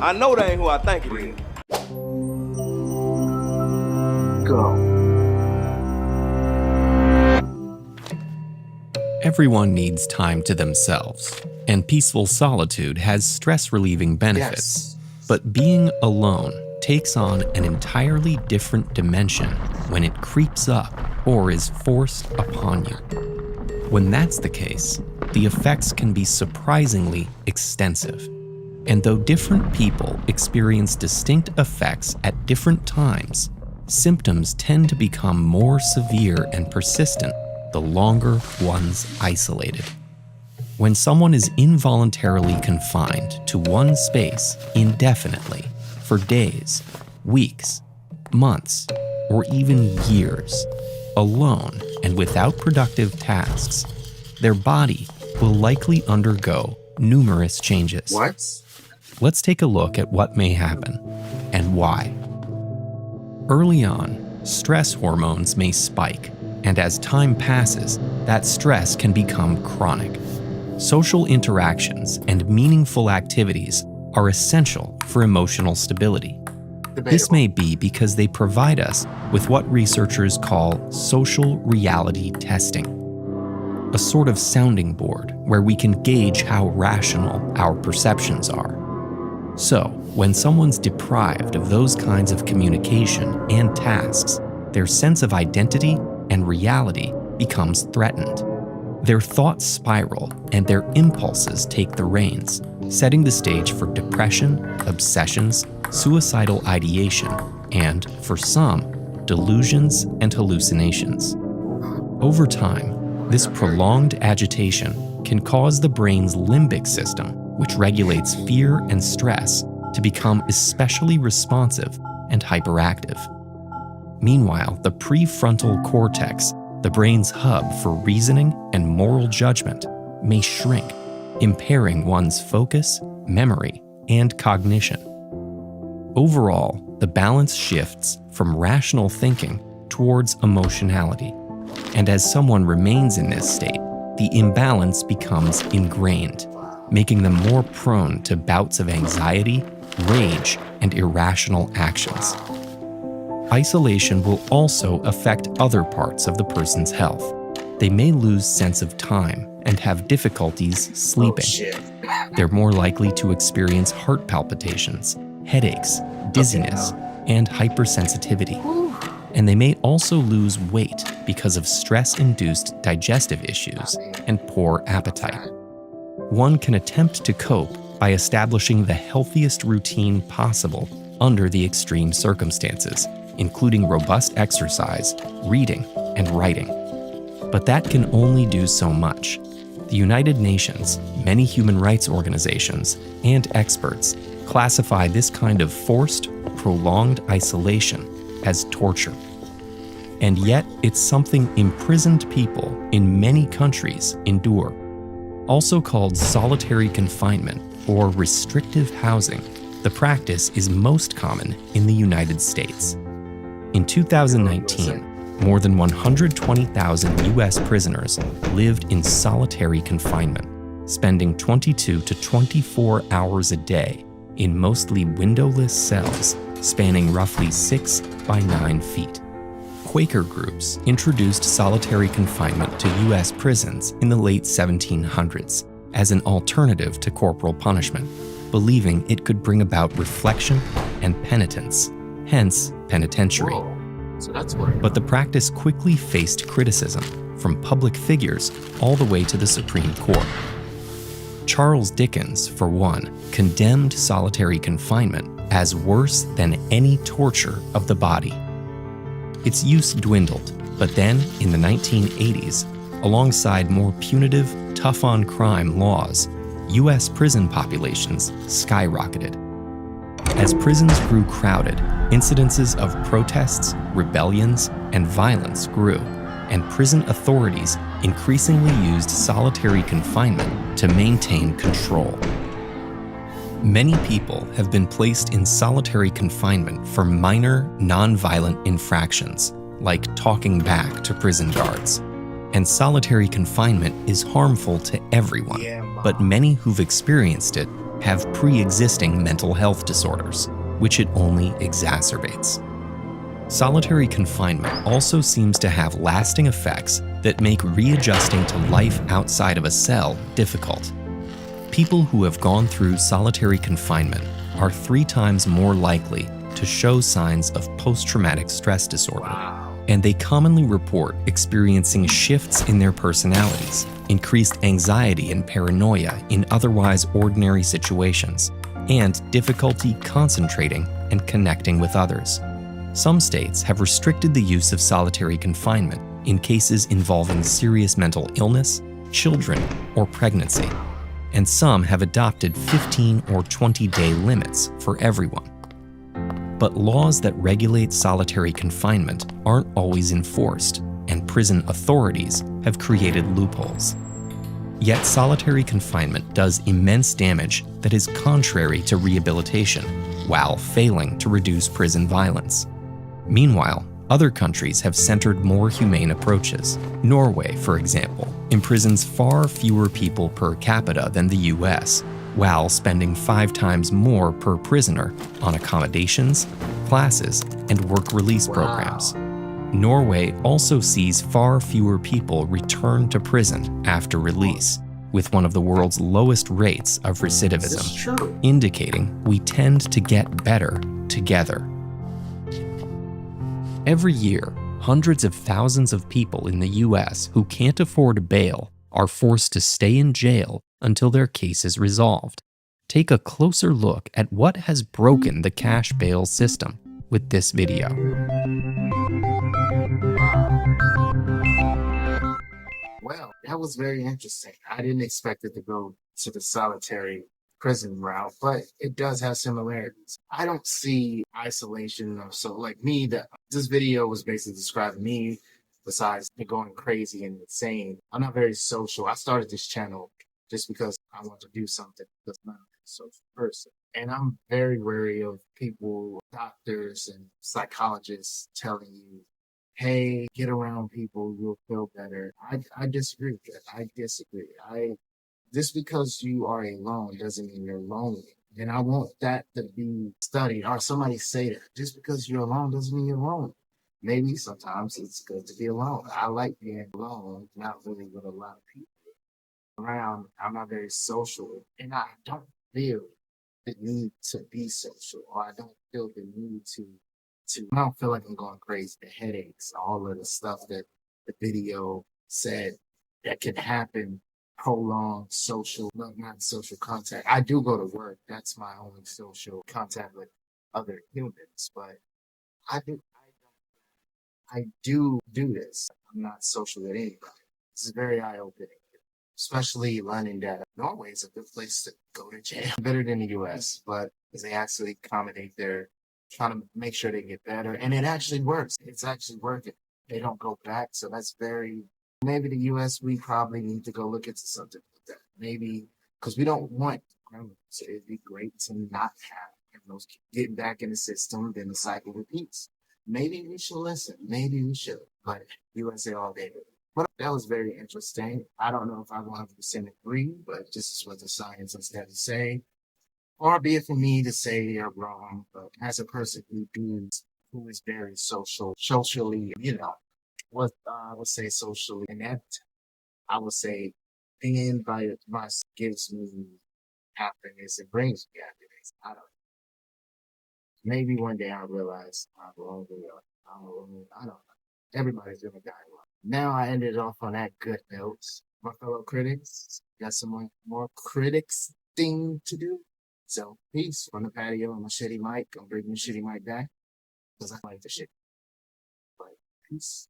I know that ain't who I think it is. Go. Everyone needs time to themselves, and peaceful solitude has stress-relieving benefits. Yes. But being alone takes on an entirely different dimension when it creeps up or is forced upon you. When that's the case, the effects can be surprisingly extensive. And though different people experience distinct effects at different times, symptoms tend to become more severe and persistent the longer one's isolated. When someone is involuntarily confined to one space indefinitely for days, weeks, months, or even years, alone and without productive tasks, their body will likely undergo numerous changes. What? Let's take a look at what may happen and why. Early on, stress hormones may spike, and as time passes, that stress can become chronic. Social interactions and meaningful activities are essential for emotional stability. This may be because they provide us with what researchers call social reality testing, a sort of sounding board where we can gauge how rational our perceptions are. So, when someone's deprived of those kinds of communication and tasks, their sense of identity and reality becomes threatened. Their thoughts spiral and their impulses take the reins, setting the stage for depression, obsessions, suicidal ideation, and, for some, delusions and hallucinations. Over time, this prolonged agitation can cause the brain's limbic system, which regulates fear and stress, to become especially responsive and hyperactive. Meanwhile, the prefrontal cortex, the brain's hub for reasoning and moral judgment, may shrink, impairing one's focus, memory, and cognition. Overall, the balance shifts from rational thinking towards emotionality, and as someone remains in this state, the imbalance becomes ingrained, making them more prone to bouts of anxiety, rage, and irrational actions. Isolation will also affect other parts of the person's health. They may lose sense of time and have difficulties sleeping. They're more likely to experience heart palpitations, headaches, dizziness, and hypersensitivity. And they may also lose weight because of stress-induced digestive issues and poor appetite. One can attempt to cope by establishing the healthiest routine possible under the extreme circumstances, including robust exercise, reading, and writing. But that can only do so much. The United Nations, many human rights organizations, and experts classify this kind of forced, prolonged isolation as torture. And yet, it's something imprisoned people in many countries endure. Also called solitary confinement or restrictive housing, the practice is most common in the United States. In 2019, more than 120,000 U.S. prisoners lived in solitary confinement, spending 22 to 24 hours a day in mostly windowless cells spanning roughly 6 by 9 feet. Quaker groups introduced solitary confinement to U.S. prisons in the late 1700s as an alternative to corporal punishment, believing it could bring about reflection and penitence, hence penitentiary. But the practice quickly faced criticism from public figures all the way to the Supreme Court. Charles Dickens, for one, condemned solitary confinement as worse than any torture of the body. Its use dwindled, but then, in the 1980s, alongside more punitive, tough-on-crime laws, U.S. prison populations skyrocketed. As prisons grew crowded, incidences of protests, rebellions, and violence grew, and prison authorities increasingly used solitary confinement to maintain control. Many people have been placed in solitary confinement for minor, non-violent infractions, like talking back to prison guards. And solitary confinement is harmful to everyone, but many who've experienced it have pre-existing mental health disorders, which it only exacerbates. Solitary confinement also seems to have lasting effects that make readjusting to life outside of a cell difficult. People who have gone through solitary confinement are 3 times more likely to show signs of post-traumatic stress disorder, and they commonly report experiencing shifts in their personalities, increased anxiety and paranoia in otherwise ordinary situations, and difficulty concentrating and connecting with others. Some states have restricted the use of solitary confinement in cases involving serious mental illness, children, or pregnancy, and some have adopted 15 or 20-day limits for everyone. But laws that regulate solitary confinement aren't always enforced, and prison authorities have created loopholes. Yet solitary confinement does immense damage that is contrary to rehabilitation, while failing to reduce prison violence. Meanwhile, other countries have centered more humane approaches. Norway, for example, imprisons far fewer people per capita than the US, while spending 5 times more per prisoner on accommodations, classes, and work release programs. Norway also sees far fewer people return to prison after release, with one of the world's lowest rates of recidivism, indicating we tend to get better together. Every year, hundreds of thousands of people in the US who can't afford bail are forced to stay in jail until their case is resolved. Take a closer look at what has broken the cash bail system with this video. Well, that was very interesting. I didn't expect it to go to the solitary prison route, but it does have similarities. I don't see isolation or so like me. This video was basically describing me. Besides me going crazy and insane, I'm not very social. I started this channel just because I want to do something because I'm not a social person. And I'm very wary of people, doctors and psychologists telling you, hey, get around people, you'll feel better. I disagree with that. I disagree. Just because you are alone doesn't mean you're lonely. And I want that to be studied or somebody say that. Just because you're alone doesn't mean you're lonely. Maybe sometimes it's good to be alone. I like being alone, not really with a lot of people around. I'm not very social and I don't feel the need to be social or I don't feel the need to I don't feel like I'm going crazy. The headaches, all of the stuff that the video said that could happen, prolonged social, not social contact. I do go to work. That's my only social contact with other humans, but I do this. I'm not social with anybody. This is very eye-opening, especially learning that Norway is a good place to go to jail. Better than the US, but they actually accommodate their trying to make sure they get better. And it actually works. It's actually working. They don't go back. So that's maybe the US, we probably need to go look into something like that. Maybe, because we don't want criminals. It'd be great to not have criminals getting back in the system, then the cycle repeats. Maybe we should listen. Maybe we should. But USA all day. But that was very interesting. I don't know if I 100% agree, but this is what the science has had to say. Far be it for me to say they're wrong, but as a person who is very socially, I would say socially inept, I would say being by advice gives me happiness. It brings me happiness. I don't know. Maybe one day I'll realize I'm wrong. I don't know. Everybody's gonna die. Now I ended off on that good note. My fellow critics, got some more critics thing to do. So peace from the patio on my shitty mic. I'm bringing the shitty mic back because I like the shit. But peace.